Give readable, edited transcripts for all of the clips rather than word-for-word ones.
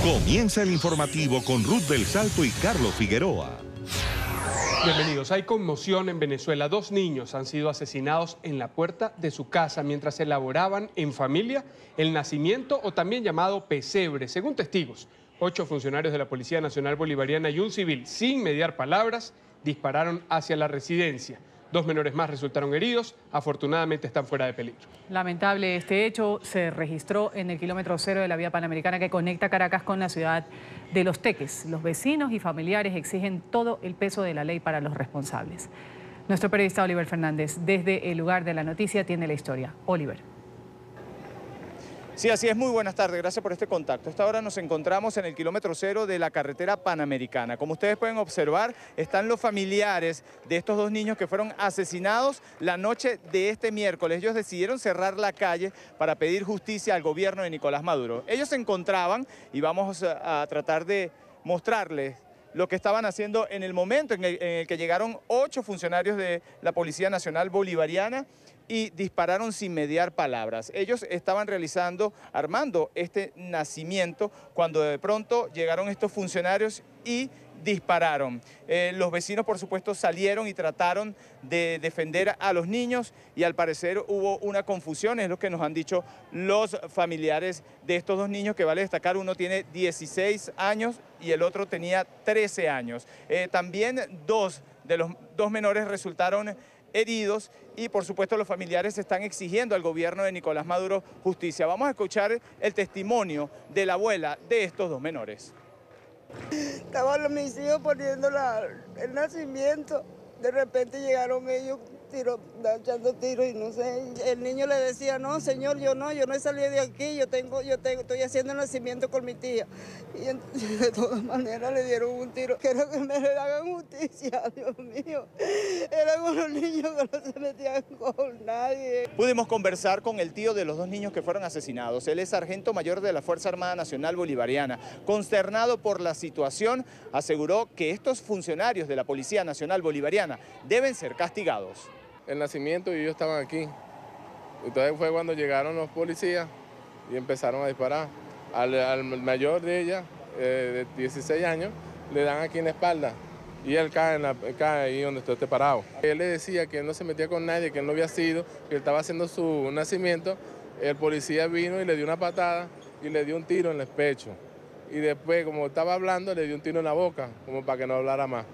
Comienza el informativo con Ruth del Salto y Carlos Figueroa. Bienvenidos. Hay conmoción en Venezuela. 2 niños han sido asesinados en la puerta de su casa mientras elaboraban en familia el nacimiento, o también llamado pesebre. Según testigos, 8 funcionarios de la Policía Nacional Bolivariana y un civil, sin mediar palabras, dispararon hacia la residencia. 2 menores más resultaron heridos, afortunadamente están fuera de peligro. Lamentable este hecho, se registró en el kilómetro 0 de la vía panamericana que conecta Caracas con la ciudad de Los Teques. Los vecinos y familiares exigen todo el peso de la ley para los responsables. Nuestro periodista Oliver Fernández, desde el lugar de la noticia, tiene la historia. Oliver. Sí, así es. Muy buenas tardes. Gracias por este contacto. A esta hora nos encontramos en el kilómetro 0 de la carretera panamericana. Como ustedes pueden observar, están los familiares de estos 2 niños que fueron asesinados la noche de este miércoles. Ellos decidieron cerrar la calle para pedir justicia al gobierno de Nicolás Maduro. Ellos se encontraban, y vamos a tratar de mostrarles lo que estaban haciendo en el momento en el que llegaron 8 funcionarios de la Policía Nacional Bolivariana y dispararon sin mediar palabras. Ellos estaban armando este nacimiento, cuando de pronto llegaron estos funcionarios y dispararon. Los vecinos, por supuesto, salieron y trataron de defender a los niños, y al parecer hubo una confusión, es lo que nos han dicho los familiares de estos 2 niños, que vale destacar, uno tiene 16 años y el otro tenía 13 años. También 2 de los 2 menores resultaron heridos, y por supuesto los familiares están exigiendo al gobierno de Nicolás Maduro justicia. Vamos a escuchar el testimonio de la abuela de estos 2 menores. Estaban mis hijos poniendo el nacimiento. De repente llegaron ellos echando tiros, y no sé, el niño le decía: no, señor, yo no he salido de aquí, estoy haciendo el nacimiento con mi tía. Y de todas maneras le dieron un tiro. Quiero que me le hagan justicia, Dios mío. Eran unos niños que no se metían con nadie. Pudimos conversar con el tío de los 2 niños que fueron asesinados. Él es sargento mayor de la Fuerza Armada Nacional Bolivariana. Consternado por la situación, aseguró que estos funcionarios de la Policía Nacional Bolivariana deben ser castigados. El nacimiento y ellos estaban aquí. Entonces fue cuando llegaron los policías y empezaron a disparar. Al mayor de ella, de 16 años, le dan aquí en la espalda y él cae ahí donde esté parado. Él le decía que él no se metía con nadie, que él no había sido, que él estaba haciendo su nacimiento. El policía vino y le dio una patada y le dio un tiro en el pecho. Y después, como estaba hablando, le dio un tiro en la boca, como para que no hablara más.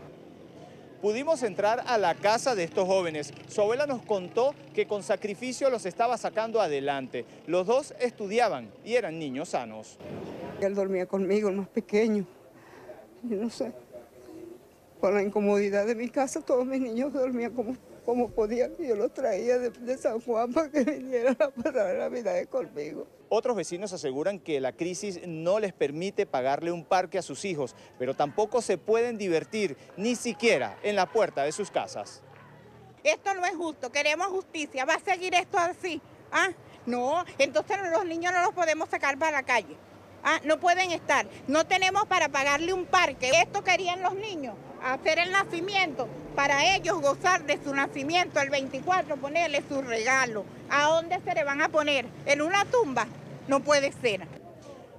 Pudimos entrar a la casa de estos jóvenes. Su abuela nos contó que con sacrificio los estaba sacando adelante. Los 2 estudiaban y eran niños sanos. Él dormía conmigo, el más pequeño. Yo no sé, con la incomodidad de mi casa, todos mis niños dormían como podían. Yo los traía de San Juan para que vinieran a pasar la Navidad conmigo. Otros vecinos aseguran que la crisis no les permite pagarle un parque a sus hijos, pero tampoco se pueden divertir, ni siquiera en la puerta de sus casas. Esto no es justo, queremos justicia. ¿Va a seguir esto así? ¿Ah? No, entonces los niños no los podemos sacar para la calle. ¿Ah? No pueden estar. No tenemos para pagarle un parque. Esto querían los niños, hacer el nacimiento, para ellos gozar de su nacimiento, el 24, ponerle su regalo. ¿A dónde se le van a poner? ¿En una tumba? No puede ser.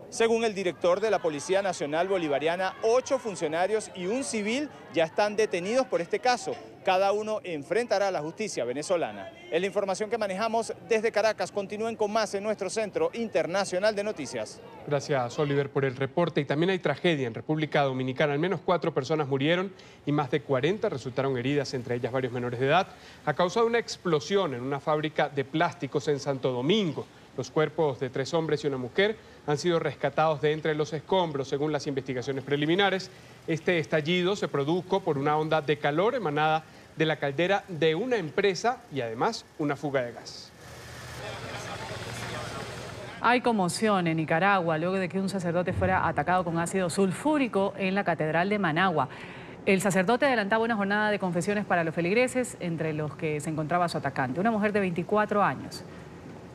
Según el director de la Policía Nacional Bolivariana, 8 funcionarios y un civil ya están detenidos por este caso. Cada uno enfrentará la justicia venezolana. Es la información que manejamos desde Caracas. Continúen con más en nuestro Centro Internacional de Noticias. Gracias, Oliver, por el reporte. Y también hay tragedia en República Dominicana. Al menos 4 personas murieron y más de 40 resultaron heridas, entre ellas varios menores de edad, a causa de una explosión en una fábrica de plásticos en Santo Domingo. Los cuerpos de 3 hombres y una mujer han sido rescatados de entre los escombros. Según las investigaciones preliminares, este estallido se produjo por una onda de calor emanada de la caldera de una empresa y además una fuga de gas. Hay conmoción en Nicaragua luego de que un sacerdote fuera atacado con ácido sulfúrico en la Catedral de Managua. El sacerdote adelantaba una jornada de confesiones para los feligreses, entre los que se encontraba su atacante, una mujer de 24 años.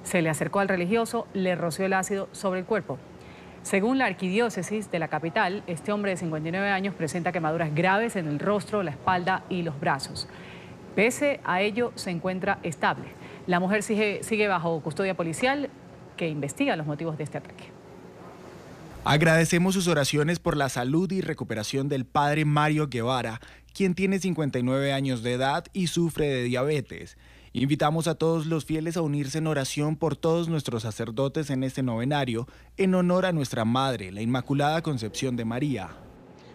Se le acercó al religioso, le roció el ácido sobre el cuerpo. Según la arquidiócesis de la capital, este hombre de 59 años presenta quemaduras graves en el rostro, la espalda y los brazos. Pese a ello, se encuentra estable. La mujer sigue bajo custodia policial, que investiga los motivos de este ataque. Agradecemos sus oraciones por la salud y recuperación del padre Mario Guevara, quien tiene 59 años de edad y sufre de diabetes. Invitamos a todos los fieles a unirse en oración por todos nuestros sacerdotes en este novenario, en honor a nuestra Madre, la Inmaculada Concepción de María.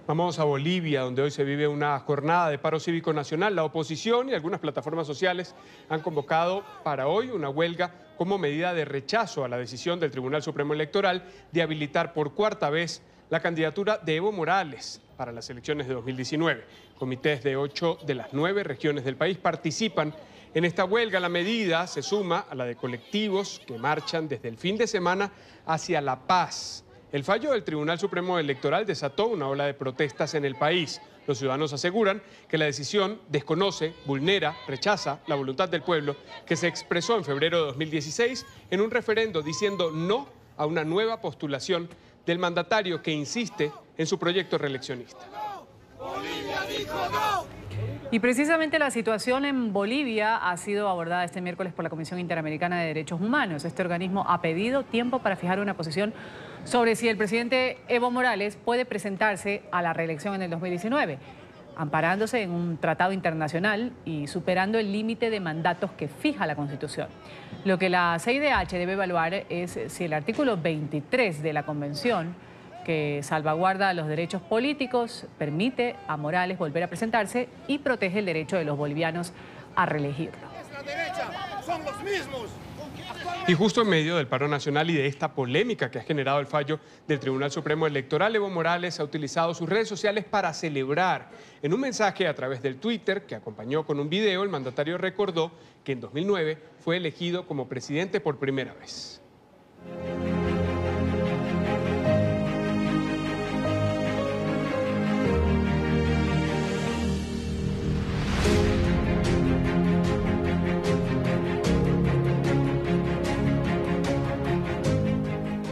Vamos a Bolivia, donde hoy se vive una jornada de paro cívico nacional. La oposición y algunas plataformas sociales han convocado para hoy una huelga como medida de rechazo a la decisión del Tribunal Supremo Electoral de habilitar por cuarta vez la candidatura de Evo Morales para las elecciones de 2019. Comités de 8 de las 9 regiones del país participan en esta huelga. La medida se suma a la de colectivos que marchan desde el fin de semana hacia La Paz. El fallo del Tribunal Supremo Electoral desató una ola de protestas en el país. Los ciudadanos aseguran que la decisión desconoce, vulnera, rechaza la voluntad del pueblo que se expresó en febrero de 2016 en un referendo diciendo no a una nueva postulación del mandatario que insiste en su proyecto reeleccionista. Bolivia dijo no. Y precisamente la situación en Bolivia ha sido abordada este miércoles por la Comisión Interamericana de Derechos Humanos. Este organismo ha pedido tiempo para fijar una posición sobre si el presidente Evo Morales puede presentarse a la reelección en el 2019, amparándose en un tratado internacional y superando el límite de mandatos que fija la Constitución. Lo que la CIDH debe evaluar es si el artículo 23 de la Convención, que salvaguarda los derechos políticos, permite a Morales volver a presentarse y protege el derecho de los bolivianos a reelegirlo. Son los mismos. Y justo en medio del paro nacional y de esta polémica que ha generado el fallo del Tribunal Supremo Electoral, Evo Morales ha utilizado sus redes sociales para celebrar. En un mensaje a través del Twitter que acompañó con un video, el mandatario recordó que en 2009 fue elegido como presidente por primera vez.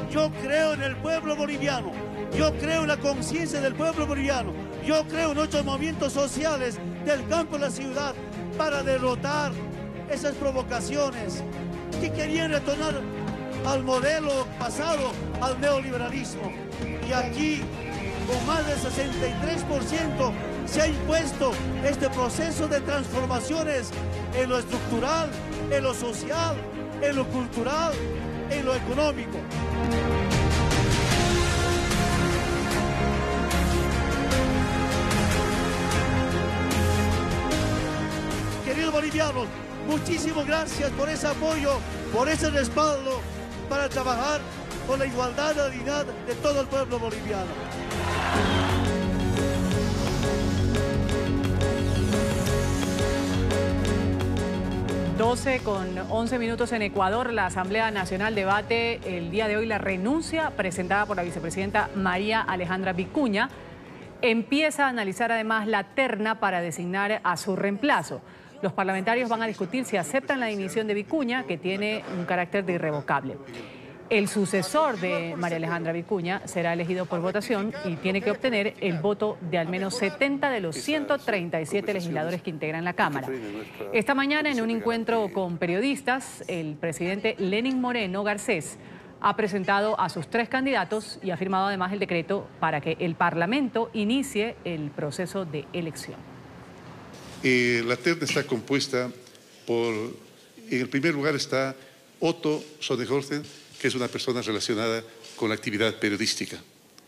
Yo creo en el pueblo boliviano, yo creo en la conciencia del pueblo boliviano, yo creo en otros movimientos sociales del campo a la ciudad para derrotar esas provocaciones que querían retornar al modelo pasado, al neoliberalismo. Y aquí, con más del 63%, se ha impuesto este proceso de transformaciones en lo estructural, en lo social, en lo cultural, en lo económico. Queridos bolivianos, muchísimas gracias por ese apoyo, por ese respaldo para trabajar por la igualdad y la dignidad de todo el pueblo boliviano. Con 11 minutos en Ecuador, la Asamblea Nacional debate el día de hoy la renuncia presentada por la vicepresidenta María Alejandra Vicuña. Empieza a analizar además la terna para designar a su reemplazo. Los parlamentarios van a discutir si aceptan la dimisión de Vicuña, que tiene un carácter de irrevocable. El sucesor de María Alejandra Vicuña será elegido por votación y tiene que obtener el voto de al menos 70 de los 137 legisladores que integran la Cámara. Esta mañana, en un encuentro con periodistas, el presidente Lenín Moreno Garcés ha presentado a sus 3 candidatos y ha firmado además el decreto para que el Parlamento inicie el proceso de elección. La terna está compuesta por, en el primer lugar está Otto Sonnenhorsten, que es una persona relacionada con la actividad periodística.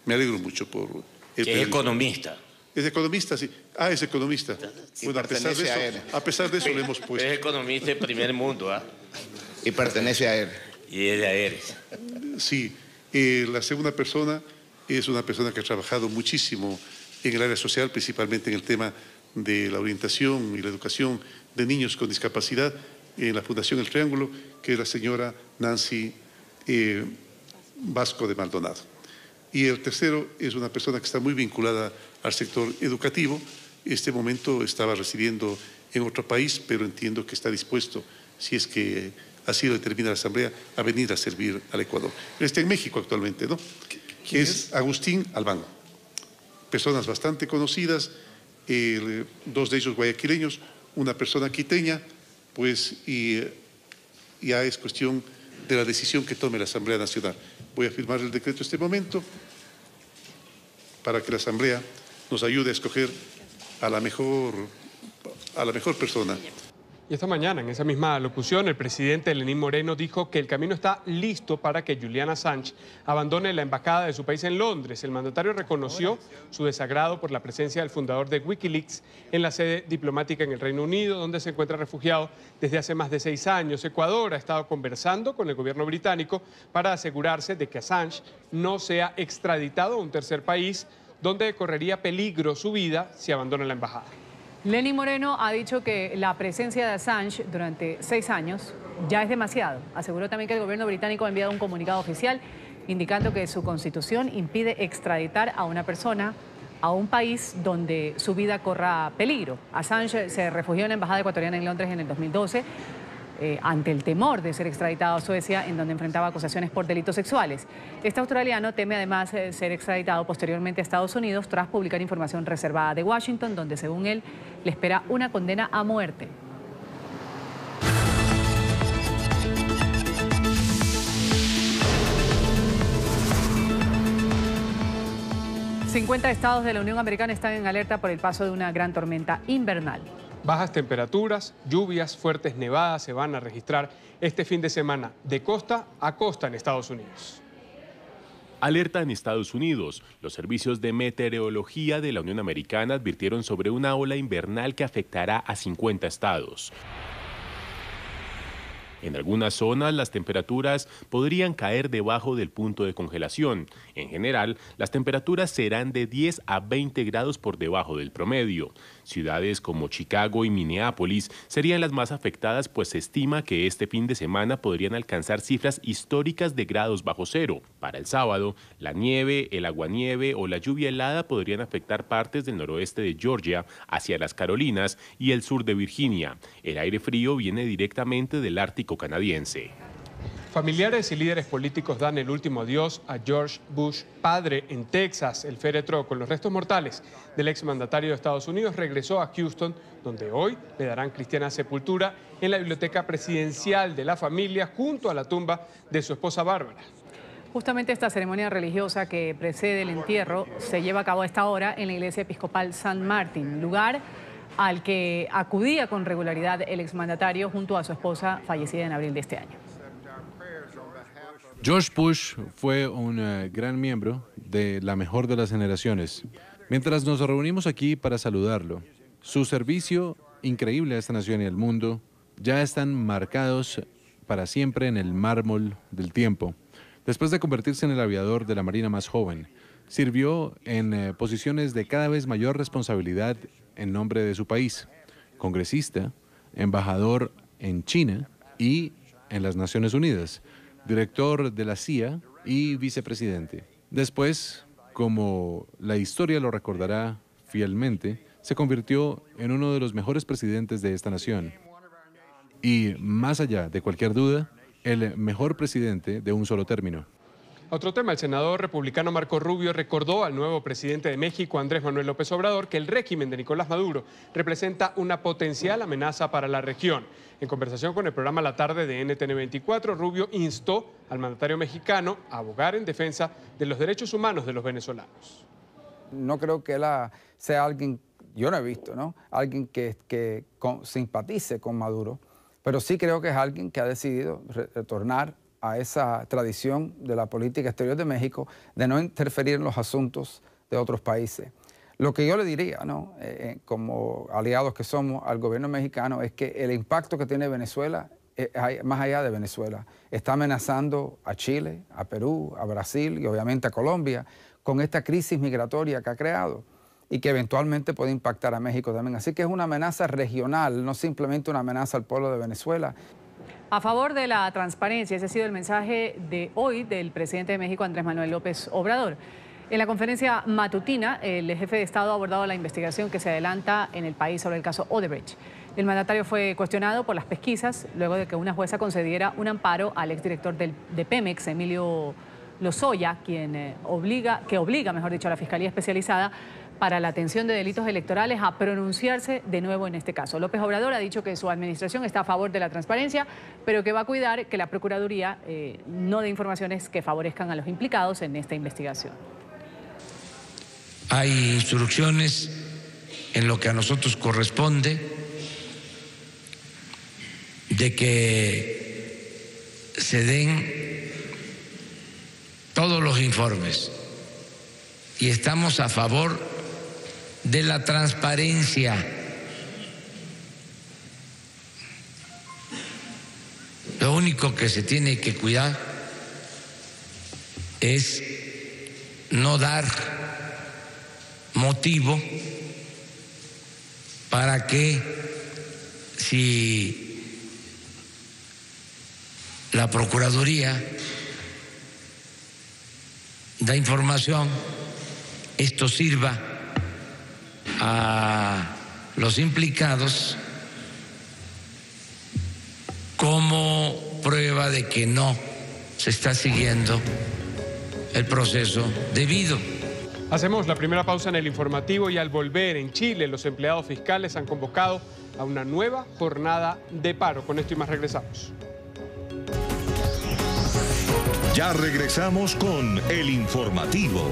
Me alegro mucho por el que es economista. Es economista, sí. Ah, es economista. Bueno, a pesar de eso le hemos puesto. Es economista de primer mundo, ¿ah? Y pertenece a él. Y es de AER. Sí. La segunda persona es una persona que ha trabajado muchísimo en el área social, principalmente en el tema de la orientación y la educación de niños con discapacidad en la Fundación El Triángulo, que es la señora Nancy Vasco de Maldonado. Y el tercero es una persona que está muy vinculada al sector educativo. En este momento estaba residiendo en otro país, pero entiendo que está dispuesto, si es que así lo determina la Asamblea, a venir a servir al Ecuador. Él está en México actualmente, ¿no? Es Agustín Albán. Personas bastante conocidas, 2 de ellos guayaquileños, una persona quiteña, pues, y ya es cuestión de la decisión que tome la Asamblea Nacional. Voy a firmar el decreto en este momento para que la Asamblea nos ayude a escoger a la mejor persona. Y esta mañana, en esa misma locución, el presidente Lenín Moreno dijo que el camino está listo para que Julian Assange abandone la embajada de su país en Londres. El mandatario reconoció su desagrado por la presencia del fundador de Wikileaks en la sede diplomática en el Reino Unido, donde se encuentra refugiado desde hace más de 6 años. Ecuador ha estado conversando con el gobierno británico para asegurarse de que Assange no sea extraditado a un tercer país, donde correría peligro su vida si abandona la embajada. Lenín Moreno ha dicho que la presencia de Assange durante 6 años ya es demasiado. Aseguró también que el gobierno británico ha enviado un comunicado oficial indicando que su constitución impide extraditar a una persona a un país donde su vida corra peligro. Assange se refugió en la embajada ecuatoriana en Londres en el 2012 ante el temor de ser extraditado a Suecia, en donde enfrentaba acusaciones por delitos sexuales. Este australiano teme además ser extraditado posteriormente a Estados Unidos tras publicar información reservada de Washington, donde según él le espera una condena a muerte. ...50 estados de la Unión Americana están en alerta por el paso de una gran tormenta invernal. Bajas temperaturas, lluvias, fuertes nevadas se van a registrar este fin de semana de costa a costa en Estados Unidos. Alerta en Estados Unidos. Los servicios de meteorología de la Unión Americana advirtieron sobre una ola invernal que afectará a 50 estados. En algunas zonas las temperaturas podrían caer debajo del punto de congelación. En general, las temperaturas serán de 10 a 20 grados por debajo del promedio. Ciudades como Chicago y Minneapolis serían las más afectadas, pues se estima que este fin de semana podrían alcanzar cifras históricas de grados bajo cero. Para el sábado, la nieve, el aguanieve o la lluvia helada podrían afectar partes del noroeste de Georgia hacia las Carolinas y el sur de Virginia. El aire frío viene directamente del Ártico canadiense. Familiares y líderes políticos dan el último adiós a George Bush padre en Texas. El féretro con los restos mortales del exmandatario de Estados Unidos regresó a Houston, donde hoy le darán cristiana sepultura en la biblioteca presidencial de la familia junto a la tumba de su esposa Bárbara. Justamente esta ceremonia religiosa que precede el entierro se lleva a cabo a esta hora en la iglesia episcopal San Martín, lugar al que acudía con regularidad el exmandatario junto a su esposa fallecida en abril de este año. George Bush fue un gran miembro de la mejor de las generaciones. Mientras nos reunimos aquí para saludarlo, su servicio increíble a esta nación y al mundo ya están marcados para siempre en el mármol del tiempo. Después de convertirse en el aviador de la Marina más joven, sirvió en posiciones de cada vez mayor responsabilidad en nombre de su país: congresista, embajador en China y en las Naciones Unidas, director de la CIA y vicepresidente. Después, como la historia lo recordará fielmente, se convirtió en uno de los mejores presidentes de esta nación. Y, más allá de cualquier duda, el mejor presidente de un solo término. Otro tema, el senador republicano Marco Rubio recordó al nuevo presidente de México, Andrés Manuel López Obrador, que el régimen de Nicolás Maduro representa una potencial amenaza para la región. En conversación con el programa La Tarde de NTN 24, Rubio instó al mandatario mexicano a abogar en defensa de los derechos humanos de los venezolanos. No creo que él sea alguien, yo no he visto, ¿no?, alguien que simpatice con Maduro, pero sí creo que es alguien que ha decidido retornar a esa tradición de la política exterior de México de no interferir en los asuntos de otros países. Lo que yo le diría, ¿no?, como aliados que somos al gobierno mexicano, es que el impacto que tiene Venezuela, más allá de Venezuela, está amenazando a Chile, a Perú, a Brasil y obviamente a Colombia con esta crisis migratoria que ha creado y que eventualmente puede impactar a México también. Así que es una amenaza regional, no simplemente una amenaza al pueblo de Venezuela. A favor de la transparencia, ese ha sido el mensaje de hoy del presidente de México, Andrés Manuel López Obrador. En la conferencia matutina, el jefe de Estado ha abordado la investigación que se adelanta en el país sobre el caso Odebrecht. El mandatario fue cuestionado por las pesquisas luego de que una jueza concediera un amparo al exdirector de Pemex, Emilio Lozoya, que obliga a la Fiscalía Especializada para la atención de delitos electorales a pronunciarse de nuevo en este caso. López Obrador ha dicho que su administración está a favor de la transparencia, pero que va a cuidar que la Procuraduría no dé informaciones que favorezcan a los implicados en esta investigación. Hay instrucciones en lo que a nosotros corresponde de que se den todos los informes y estamos a favor de la transparencia. Lo único que se tiene que cuidar es no dar motivo para que, si la Procuraduría da información, esto sirva a los implicados como prueba de que no se está siguiendo el proceso debido. Hacemos la primera pausa en el informativo y al volver en Chile, los empleados fiscales han convocado a una nueva jornada de paro. Con esto y más regresamos. Ya regresamos con el informativo.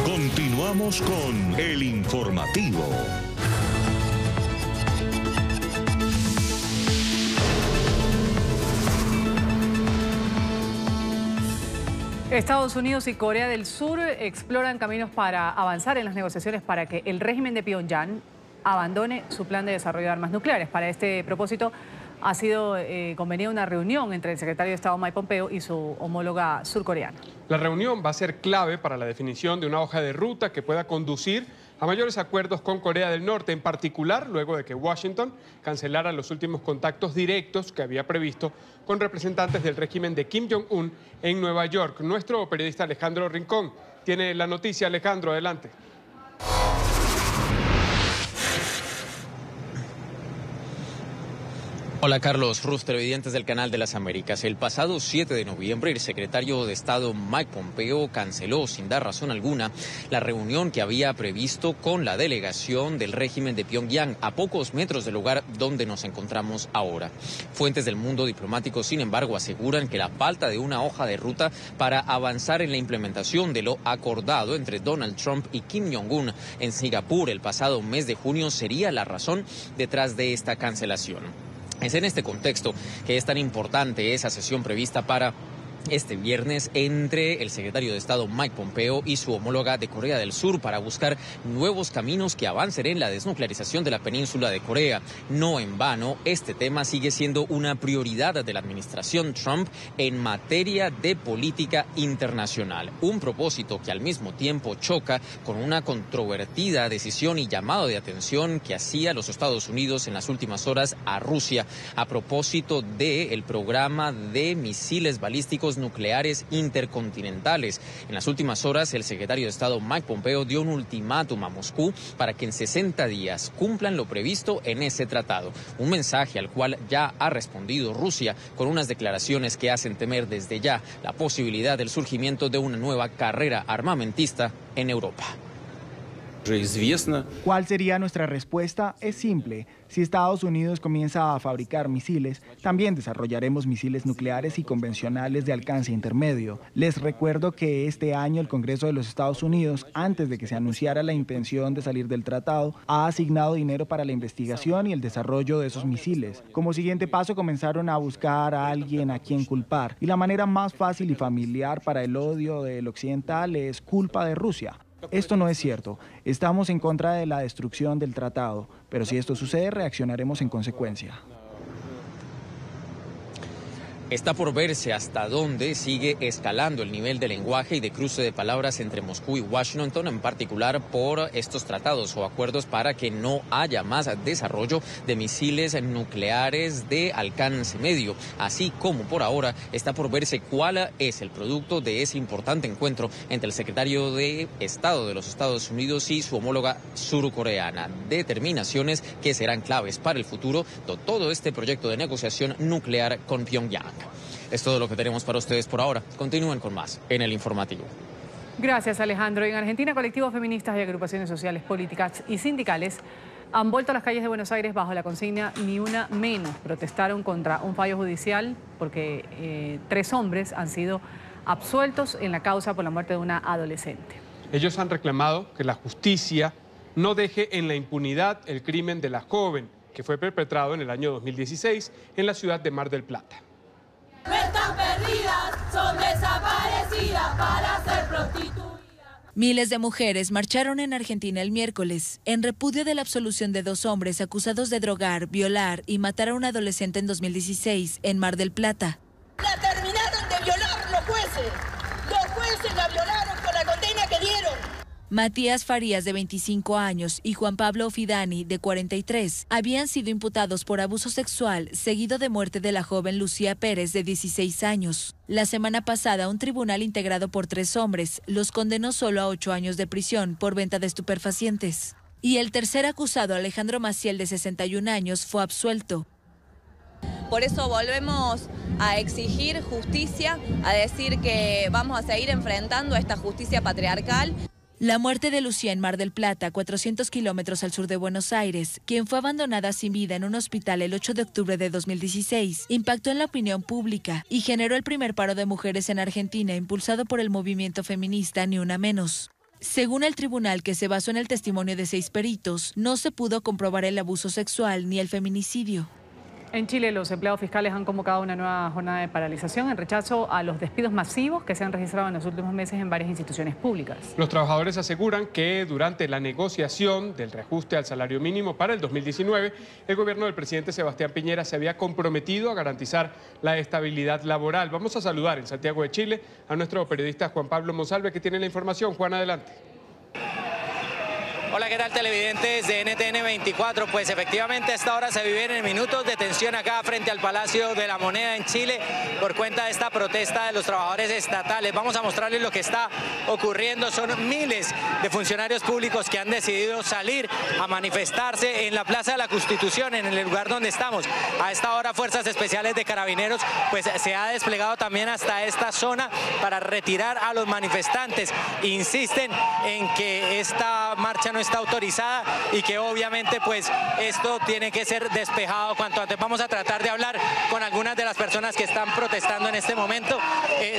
Continuamos con el informativo. Estados Unidos y Corea del Sur exploran caminos para avanzar en las negociaciones para que el régimen de Pyongyang abandone su plan de desarrollo de armas nucleares. Para este propósito ha sido convenida una reunión entre el secretario de Estado Mike Pompeo y su homóloga surcoreana. La reunión va a ser clave para la definición de una hoja de ruta que pueda conducir a mayores acuerdos con Corea del Norte, en particular luego de que Washington cancelara los últimos contactos directos que había previsto con representantes del régimen de Kim Jong-un en Nueva York. Nuestro periodista Alejandro Rincón tiene la noticia. Alejandro, adelante. Hola Carlos, Ruz, televidentes del Canal de las Américas. El pasado 7 de noviembre, el secretario de Estado Mike Pompeo canceló sin dar razón alguna la reunión que había previsto con la delegación del régimen de Pyongyang a pocos metros del lugar donde nos encontramos ahora. Fuentes del mundo diplomático, sin embargo, aseguran que la falta de una hoja de ruta para avanzar en la implementación de lo acordado entre Donald Trump y Kim Jong-un en Singapur el pasado mes de junio sería la razón detrás de esta cancelación. Es en este contexto que es tan importante esa sesión prevista para este viernes entre el secretario de Estado Mike Pompeo y su homóloga de Corea del Sur para buscar nuevos caminos que avancen en la desnuclearización de la península de Corea. No en vano, este tema sigue siendo una prioridad de la administración Trump en materia de política internacional. Un propósito que al mismo tiempo choca con una controvertida decisión y llamado de atención que hacía los Estados Unidos en las últimas horas a Rusia a propósito del programa de misiles balísticos nucleares intercontinentales. En las últimas horas, el secretario de Estado Mike Pompeo dio un ultimátum a Moscú para que en 60 días cumplan lo previsto en ese tratado. Un mensaje al cual ya ha respondido Rusia con unas declaraciones que hacen temer desde ya la posibilidad del surgimiento de una nueva carrera armamentista en Europa. ¿Cuál sería nuestra respuesta? Es simple. Si Estados Unidos comienza a fabricar misiles, también desarrollaremos misiles nucleares y convencionales de alcance intermedio. Les recuerdo que este año el Congreso de los Estados Unidos, antes de que se anunciara la intención de salir del tratado, ha asignado dinero para la investigación y el desarrollo de esos misiles. Como siguiente paso comenzaron a buscar a alguien a quien culpar. Y la manera más fácil y familiar para el odio del occidental es culpa de Rusia. Esto no es cierto. Estamos en contra de la destrucción del tratado, pero si esto sucede, reaccionaremos en consecuencia. Está por verse hasta dónde sigue escalando el nivel de lenguaje y de cruce de palabras entre Moscú y Washington, en particular por estos tratados o acuerdos para que no haya más desarrollo de misiles nucleares de alcance medio, así como por ahora está por verse cuál es el producto de ese importante encuentro entre el secretario de Estado de los Estados Unidos y su homóloga surcoreana. Determinaciones que serán claves para el futuro de todo este proyecto de negociación nuclear con Pyongyang. Es todo lo que tenemos para ustedes por ahora. Continúen con más en el informativo. Gracias, Alejandro. En Argentina, colectivos feministas y agrupaciones sociales, políticas y sindicales Han vuelto a las calles de Buenos Aires bajo la consigna Ni una menos. Protestaron contra un fallo judicial porque 3 hombres han sido absueltos en la causa por la muerte de una adolescente. Ellos han reclamado que la justicia no deje en la impunidad el crimen de la joven, que fue perpetrado en el año 2016 en la ciudad de Mar del Plata. No están perdidas, son desaparecidas para ser prostituidas. Miles de mujeres marcharon en Argentina el miércoles en repudio de la absolución de 2 hombres acusados de drogar, violar y matar a una adolescente en 2016 en Mar del Plata. La terminaron de violar los jueces. Los jueces la violaron con la condena que dieron. Matías Farías, de 25 años, y Juan Pablo Fidani, de 43, habían sido imputados por abuso sexual, seguido de muerte de la joven Lucía Pérez, de 16 años. La semana pasada, un tribunal integrado por 3 hombres los condenó solo a 8 años de prisión por venta de estupefacientes. Y el tercer acusado, Alejandro Maciel, de 61 años, fue absuelto. Por eso volvemos a exigir justicia, a decir que vamos a seguir enfrentando esta justicia patriarcal. La muerte de Lucía en Mar del Plata, 400 kilómetros al sur de Buenos Aires, quien fue abandonada sin vida en un hospital el 8 de octubre de 2016, impactó en la opinión pública y generó el primer paro de mujeres en Argentina, impulsado por el movimiento feminista Ni una menos. Según el tribunal, que se basó en el testimonio de 6 peritos, no se pudo comprobar el abuso sexual ni el feminicidio. En Chile, los empleados fiscales han convocado una nueva jornada de paralización en rechazo a los despidos masivos que se han registrado en los últimos meses en varias instituciones públicas. Los trabajadores aseguran que durante la negociación del reajuste al salario mínimo para el 2019, el gobierno del presidente Sebastián Piñera se había comprometido a garantizar la estabilidad laboral. Vamos a saludar en Santiago de Chile a nuestro periodista Juan Pablo Monsalve, que tiene la información. Juan, adelante. Hola, ¿qué tal, televidentes de NTN 24? Pues efectivamente a esta hora se viven en minutos de tensión acá frente al Palacio de la Moneda en Chile por cuenta de esta protesta de los trabajadores estatales. Vamos a mostrarles lo que está ocurriendo. Son miles de funcionarios públicos que han decidido salir a manifestarse en la Plaza de la Constitución, en el lugar donde estamos. A esta hora Fuerzas Especiales de Carabineros pues se ha desplegado también hasta esta zona para retirar a los manifestantes. Insisten en que esta marcha no está autorizada y que obviamente pues esto tiene que ser despejado cuanto antes. Vamos a tratar de hablar con algunas de las personas que están protestando en este momento.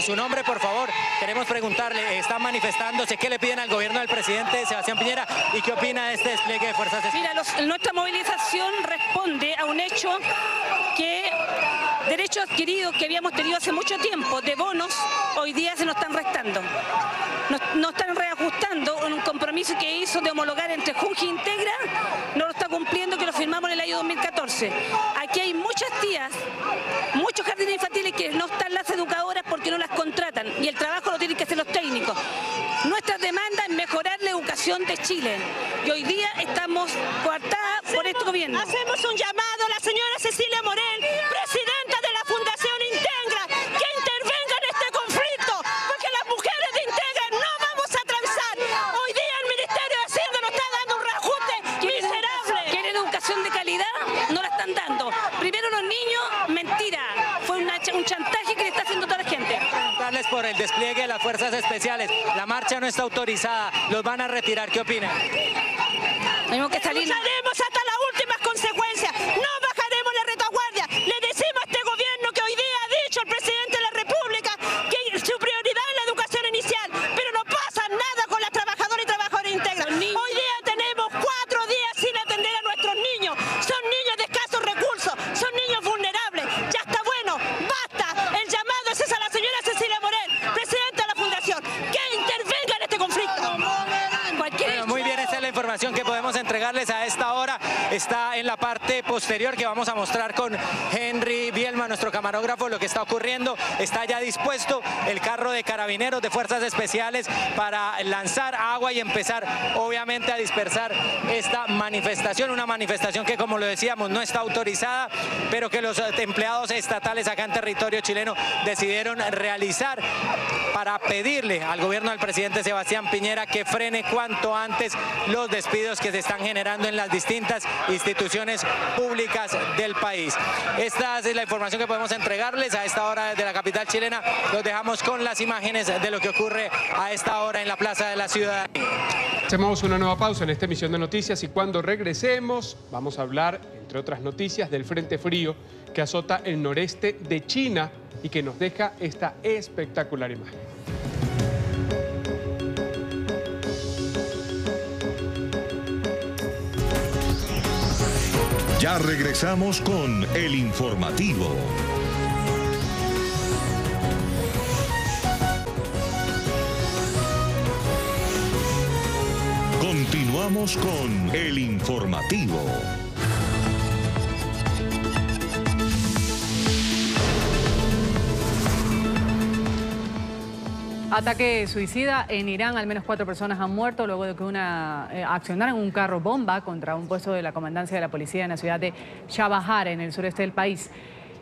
Su nombre, por favor. Queremos preguntarle, están manifestándose, ¿qué le piden al gobierno del presidente Sebastián Piñera y qué opina de este despliegue de fuerzas especiales? Mira, nuestra movilización responde a un hecho que derechos adquiridos que habíamos tenido hace mucho tiempo de bonos, hoy día se nos están restando. Nos están reajustando en un compromiso que hizo de homologar entre Junji e Integra, no lo está cumpliendo, que lo firmamos en el año 2014. Aquí hay muchas tías, muchos jardines infantiles que no están las educadoras porque no las contratan y el trabajo lo tienen que hacer los técnicos. Nuestra demanda es mejorar la educación de Chile y hoy día estamos coartadas por este gobierno. Hacemos un llamado a la señora Cecilia Morel, presidenta de la Fundación Integra, que intervenga en este conflicto, porque las mujeres de Integra no vamos a atravesar. Hoy día el Ministerio de Hacienda nos está dando un reajuste miserable. ¿Quieren educación de calidad? No la están dando. Primero los niños, mentira. Fue un chantaje que le está haciendo toda la gente. Preguntarles por el despliegue de las fuerzas especiales. La marcha no está autorizada, los van a retirar. ¿Qué opinan? Tenemos que salir. Lucharemos hasta las últimas consecuencias. No bajaremos la retaguardia. Le decimos a este gobierno que hoy día ha dicho el presidente de la República que su prioridad es la educación inicial, pero no pasa nada con las trabajadoras y trabajadores íntegras. Hoy día tenemos 4 días sin atender a nuestros niños. Son niños de escasos recursos, son niños vulnerables. Ya está bueno, basta. El llamado es a la señora Cecilia Morel, presidenta de la Fundación, que intervenga en este conflicto. Bueno, muy bien, esta es la información que podemos entregarles a esta hora. Está en la parte posterior que vamos a mostrar con Henry Bielma, nuestro camarógrafo, lo que está ocurriendo. Está ya dispuesto el carro de carabineros de fuerzas especiales para lanzar agua y empezar obviamente a dispersar esta manifestación. Una manifestación que, como lo decíamos, no está autorizada, pero que los empleados estatales acá en territorio chileno decidieron realizar para pedirle al gobierno del presidente Sebastián Piñera que frene cuanto antes los despidos que se están generando en las distintas instituciones públicas del país. Esta es la información que podemos entregarles a esta hora desde la capital chilena. Los dejamos con las imágenes de lo que ocurre a esta hora en la Plaza de la Ciudadanía. Hacemos una nueva pausa en esta emisión de noticias y cuando regresemos vamos a hablar, entre otras noticias, del frente frío que azota el noreste de China y que nos deja esta espectacular imagen. Ya regresamos con el informativo. Continuamos con el informativo. Ataque suicida en Irán. Al menos 4 personas han muerto luego de que accionaran un carro bomba contra un puesto de la comandancia de la policía en la ciudad de Chabahar, en el sureste del país.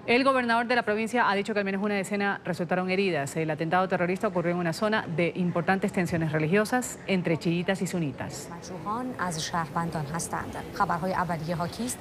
El gobernador de la provincia ha dicho que al menos una decena resultaron heridas. El atentado terrorista ocurrió en una zona de importantes tensiones religiosas entre chiitas y sunitas.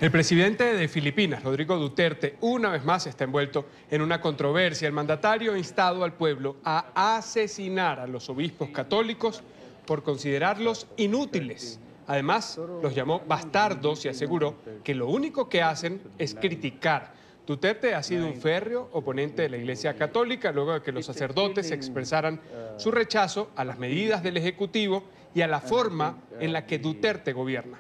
El presidente de Filipinas, Rodrigo Duterte, una vez más está envuelto en una controversia. El mandatario ha instado al pueblo a asesinar a los obispos católicos por considerarlos inútiles. Además, los llamó bastardos y aseguró que lo único que hacen es criticar. Duterte ha sido un férreo oponente de la Iglesia Católica luego de que los sacerdotes expresaran su rechazo a las medidas del Ejecutivo y a la forma en la que Duterte gobierna.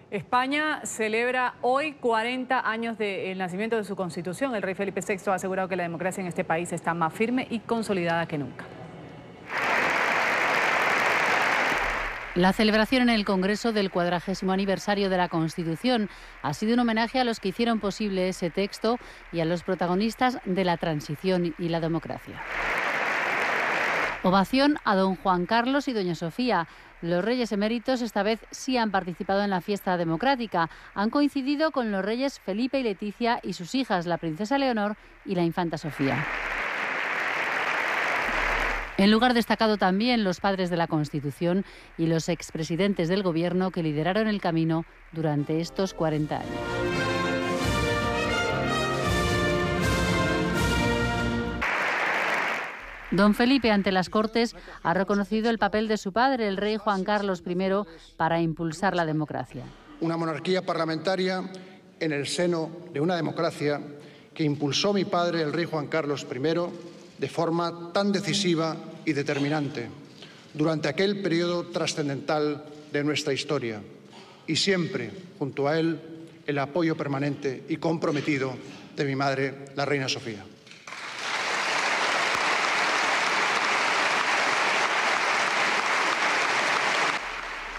España celebra hoy 40 años del nacimiento de su Constitución. El rey Felipe VI ha asegurado que la democracia en este país está más firme y consolidada que nunca. La celebración en el Congreso del 40º aniversario de la Constitución ha sido un homenaje a los que hicieron posible ese texto y a los protagonistas de la transición y la democracia. Ovación a don Juan Carlos y doña Sofía. Los reyes eméritos esta vez sí han participado en la fiesta democrática. Han coincidido con los reyes Felipe y Leticia y sus hijas, la princesa Leonor y la infanta Sofía. En lugar destacado también los padres de la Constitución y los expresidentes del Gobierno que lideraron el camino durante estos 40 años. Don Felipe, ante las Cortes, ha reconocido el papel de su padre, el rey Juan Carlos I, para impulsar la democracia. Una monarquía parlamentaria en el seno de una democracia que impulsó mi padre, el rey Juan Carlos I, de forma tan decisiva y determinante durante aquel periodo trascendental de nuestra historia, y siempre, junto a él, el apoyo permanente y comprometido de mi madre, la reina Sofía.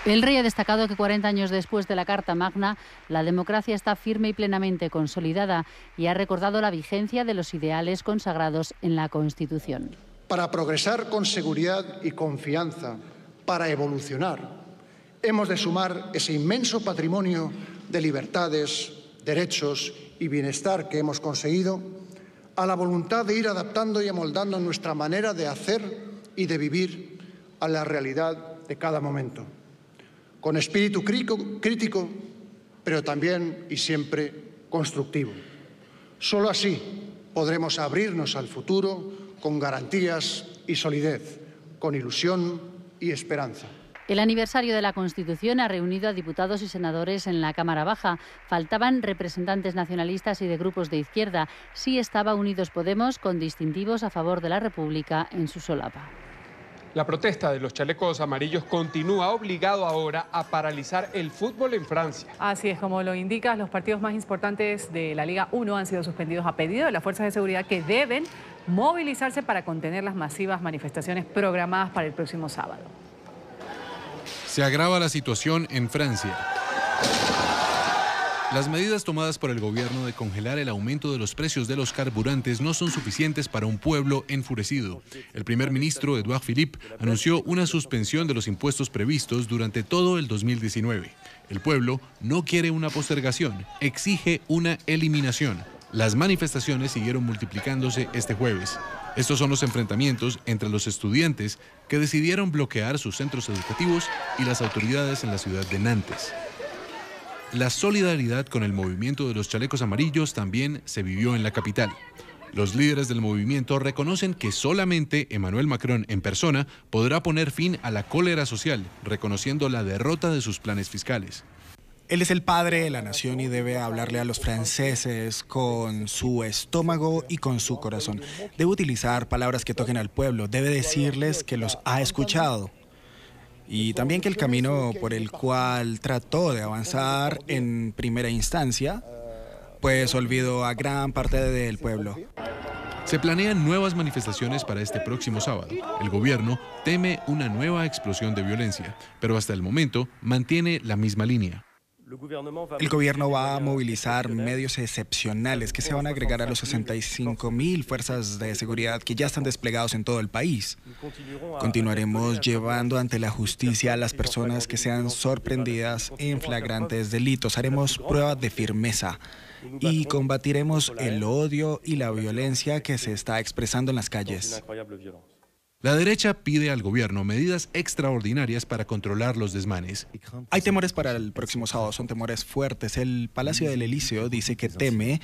El rey ha destacado que 40 años después de la Carta Magna, la democracia está firme y plenamente consolidada y ha recordado la vigencia de los ideales consagrados en la Constitución. Para progresar con seguridad y confianza, para evolucionar, hemos de sumar ese inmenso patrimonio de libertades, derechos y bienestar que hemos conseguido a la voluntad de ir adaptando y amoldando nuestra manera de hacer y de vivir a la realidad de cada momento. Con espíritu crítico, pero también y siempre constructivo. Solo así podremos abrirnos al futuro con garantías y solidez, con ilusión y esperanza. El aniversario de la Constitución ha reunido a diputados y senadores en la Cámara Baja. Faltaban representantes nacionalistas y de grupos de izquierda. Sí estaba Unidos Podemos, con distintivos a favor de la República en su solapa. La protesta de los chalecos amarillos continúa, obligado ahora a paralizar el fútbol en Francia. Así es, como lo indicas, los partidos más importantes de la Liga 1 han sido suspendidos a pedido de las fuerzas de seguridad, que deben movilizarse para contener las masivas manifestaciones programadas para el próximo sábado. Se agrava la situación en Francia. Las medidas tomadas por el gobierno de congelar el aumento de los precios de los carburantes no son suficientes para un pueblo enfurecido. El primer ministro, Édouard Philippe, anunció una suspensión de los impuestos previstos durante todo el 2019. El pueblo no quiere una postergación, exige una eliminación. Las manifestaciones siguieron multiplicándose este jueves. Estos son los enfrentamientos entre los estudiantes que decidieron bloquear sus centros educativos y las autoridades en la ciudad de Nantes. La solidaridad con el movimiento de los chalecos amarillos también se vivió en la capital. Los líderes del movimiento reconocen que solamente Emmanuel Macron en persona podrá poner fin a la cólera social, reconociendo la derrota de sus planes fiscales. Él es el padre de la nación y debe hablarle a los franceses con su estómago y con su corazón. Debe utilizar palabras que toquen al pueblo, debe decirles que los ha escuchado. Y también que el camino por el cual trató de avanzar en primera instancia, pues olvidó a gran parte del pueblo. Se planean nuevas manifestaciones para este próximo sábado. El gobierno teme una nueva explosión de violencia, pero hasta el momento mantiene la misma línea. El gobierno va a movilizar medios excepcionales que se van a agregar a los 65.000 fuerzas de seguridad que ya están desplegados en todo el país. Continuaremos llevando ante la justicia a las personas que sean sorprendidas en flagrantes delitos. Haremos pruebas de firmeza y combatiremos el odio y la violencia que se está expresando en las calles. La derecha pide al gobierno medidas extraordinarias para controlar los desmanes. Hay temores para el próximo sábado, son temores fuertes. El Palacio del Elíseo dice que teme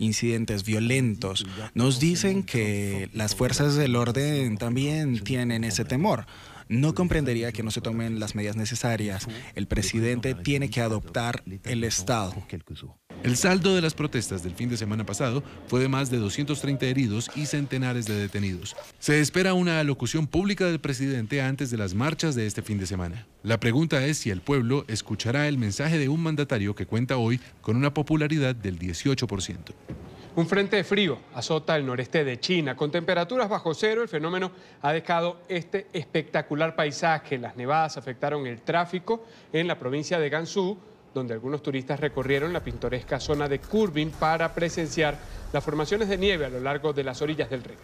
incidentes violentos. Nos dicen que las fuerzas del orden también tienen ese temor. No comprendería que no se tomen las medidas necesarias. El presidente tiene que adoptar el Estado. El saldo de las protestas del fin de semana pasado fue de más de 230 heridos y centenares de detenidos. Se espera una alocución pública del presidente antes de las marchas de este fin de semana. La pregunta es si el pueblo escuchará el mensaje de un mandatario que cuenta hoy con una popularidad del 18%. Un frente frío azota el noreste de China. Con temperaturas bajo cero, el fenómeno ha dejado este espectacular paisaje. Las nevadas afectaron el tráfico en la provincia de Gansu, donde algunos turistas recorrieron la pintoresca zona de Kurbin para presenciar las formaciones de nieve a lo largo de las orillas del río.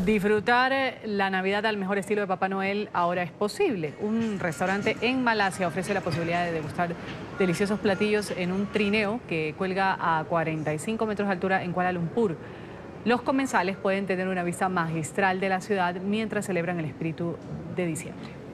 Disfrutar la Navidad al mejor estilo de Papá Noel ahora es posible. Un restaurante en Malasia ofrece la posibilidad de degustar deliciosos platillos en un trineo que cuelga a 45 metros de altura en Kuala Lumpur. Los comensales pueden tener una vista magistral de la ciudad mientras celebran el espíritu de diciembre.